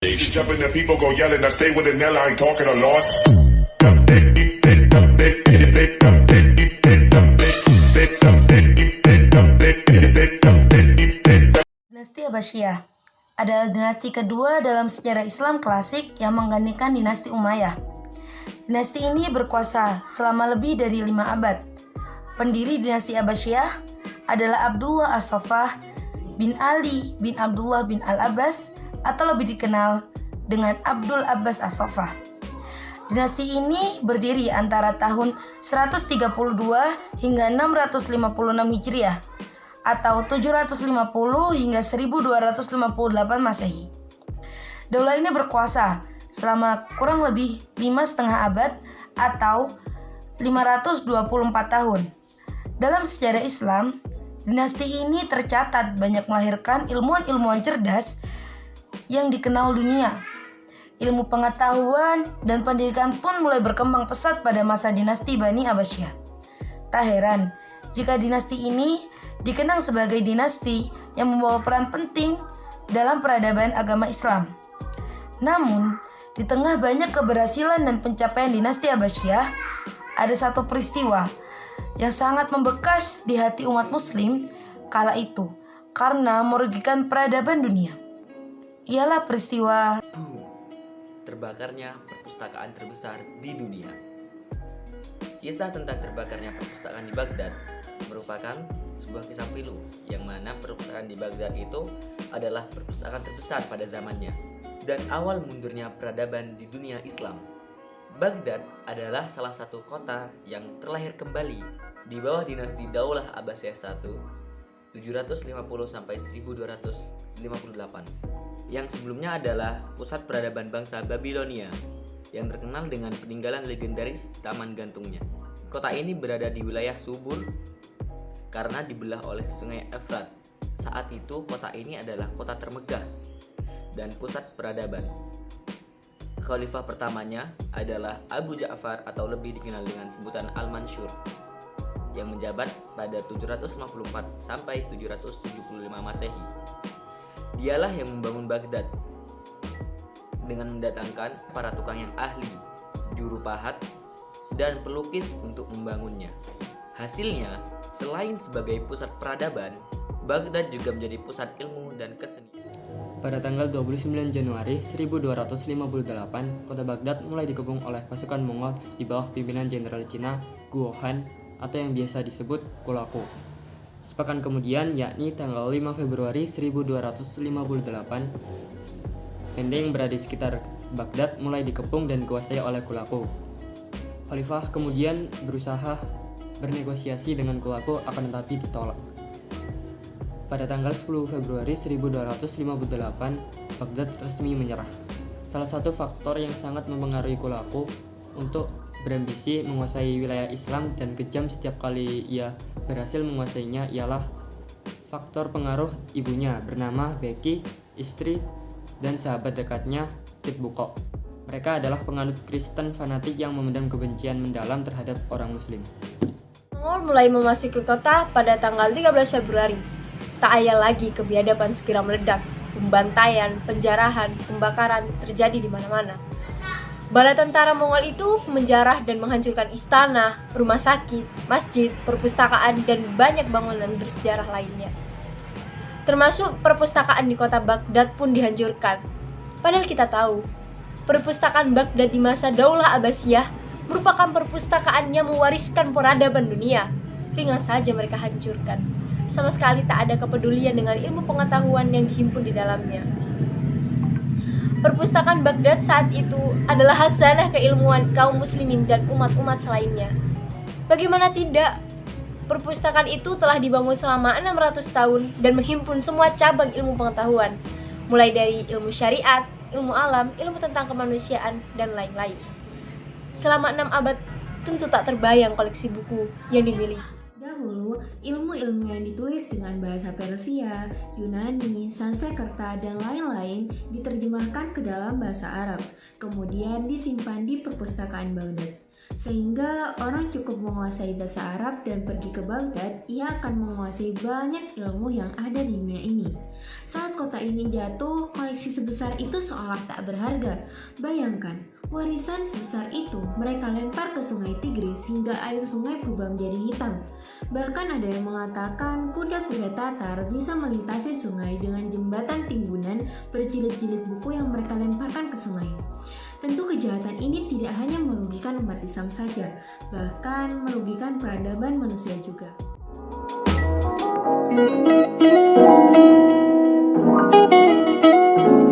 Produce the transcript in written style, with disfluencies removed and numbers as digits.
Jumping and people go yelling, I stay with an L, I ain't talking a loss. Dinasti Abbasiyah adalah dinasti kedua dalam sejarah Islam klasik yang menggantikan dinasti Umayyah. Dinasti ini berkuasa selama lebih dari 5 abad. Pendiri dinasti Abbasiyah adalah Abdullah As-Saffah bin Ali bin Abdullah bin Al-Abbas atau lebih dikenal dengan Abdul Abbas As-Saffah. Dinasti ini berdiri antara tahun 132 hingga 656 Hijriah atau 750 hingga 1258 Masehi. Daulah ini berkuasa selama kurang lebih 5,5 abad atau 524 tahun. Dalam sejarah Islam, dinasti ini tercatat banyak melahirkan ilmuwan-ilmuwan cerdas yang dikenal dunia. Ilmu pengetahuan dan pendidikan pun mulai berkembang pesat pada masa dinasti Bani Abbasiyah. Tak heran jika dinasti ini dikenang sebagai dinasti yang membawa peran penting dalam peradaban agama Islam. Namun, di tengah banyak keberhasilan dan pencapaian dinasti Abbasiyah, ada satu peristiwa yang sangat membekas di hati umat muslim kala itu karena merugikan peradaban dunia. Ialah peristiwa terbakarnya perpustakaan terbesar di dunia. Kisah tentang terbakarnya perpustakaan di Baghdad merupakan sebuah kisah pilu yang mana perpustakaan di Baghdad itu adalah perpustakaan terbesar pada zamannya dan awal mundurnya peradaban di dunia Islam. Baghdad adalah salah satu kota yang terlahir kembali di bawah dinasti Daulah Abbasiyah I 750 sampai 1258 yang sebelumnya adalah pusat peradaban bangsa Babilonia yang terkenal dengan peninggalan legendaris taman gantungnya. Kota ini berada di wilayah subur karena dibelah oleh sungai Efrat. Saat itu kota ini adalah kota termegah dan pusat peradaban. Khalifah pertamanya adalah Abu Ja'far atau lebih dikenal dengan sebutan Al-Mansur yang menjabat pada 754 sampai 775 Masehi. Dialah yang membangun Baghdad dengan mendatangkan para tukang yang ahli, juru pahat, dan pelukis untuk membangunnya. Hasilnya, selain sebagai pusat peradaban, Baghdad juga menjadi pusat ilmu dan kesenian. Pada tanggal 29 Januari 1258, kota Baghdad mulai dikepung oleh pasukan Mongol di bawah pimpinan Jenderal Cina Guo Han atau yang biasa disebut Kulaku. Sepekan kemudian, yakni tanggal 5 Februari 1258, Pending berada di sekitar Baghdad mulai dikepung dan dikuasai oleh Kulaku. Khalifah kemudian berusaha bernegosiasi dengan Kulaku akan tetapi ditolak. Pada tanggal 10 Februari 1258, Baghdad resmi menyerah. Salah satu faktor yang sangat mempengaruhi Kulaku untuk berambisi menguasai wilayah Islam dan kejam setiap kali ia berhasil menguasainya ialah faktor pengaruh ibunya bernama Beki, istri dan sahabat dekatnya Kit Bukok. Mereka adalah penganut Kristen fanatik yang memendam kebencian mendalam terhadap orang Muslim. Mongol mulai memasuki kota pada tanggal 13 Februari. Tak ayal lagi kebiadaban segera meledak. Pembantaian, penjarahan, pembakaran terjadi di mana-mana. Bala tentara Mongol itu menjarah dan menghancurkan istana, rumah sakit, masjid, perpustakaan, dan banyak bangunan bersejarah lainnya. Termasuk perpustakaan di kota Baghdad pun dihancurkan. Padahal kita tahu, perpustakaan Baghdad di masa Daulah Abbasiyah merupakan perpustakaan yang mewariskan peradaban dunia. Ringan saja mereka hancurkan. Sama sekali tak ada kepedulian dengan ilmu pengetahuan yang dihimpun di dalamnya. Perpustakaan Baghdad saat itu adalah khazanah keilmuan kaum muslimin dan umat-umat selainnya. Bagaimana tidak? Perpustakaan itu telah dibangun selama 600 tahun dan menghimpun semua cabang ilmu pengetahuan, mulai dari ilmu syariat, ilmu alam, ilmu tentang kemanusiaan, dan lain-lain. Selama 6 abad, tentu tak terbayang koleksi buku yang dimiliki. Dahulu, ilmu-ilmu yang ditulis dengan bahasa Persia, Yunani, Sanskerta, dan lain-lain diterjemahkan ke dalam bahasa Arab, kemudian disimpan di perpustakaan Baghdad. Sehingga orang cukup menguasai bahasa Arab dan pergi ke Baghdad, ia akan menguasai banyak ilmu yang ada di dunia ini. Saat kota ini jatuh, koleksi sebesar itu seolah tak berharga. Bayangkan, warisan sebesar itu mereka lempar ke sungai Tigris hingga air sungai berubah menjadi hitam. Bahkan ada yang mengatakan kuda-kuda Tatar bisa melintasi sungai dengan jembatan timbunan berjilid-jilid buku yang mereka lemparkan ke sungai. Tentu kejahatan ini tidak hanya merugikan umat Islam saja, bahkan merugikan peradaban manusia juga.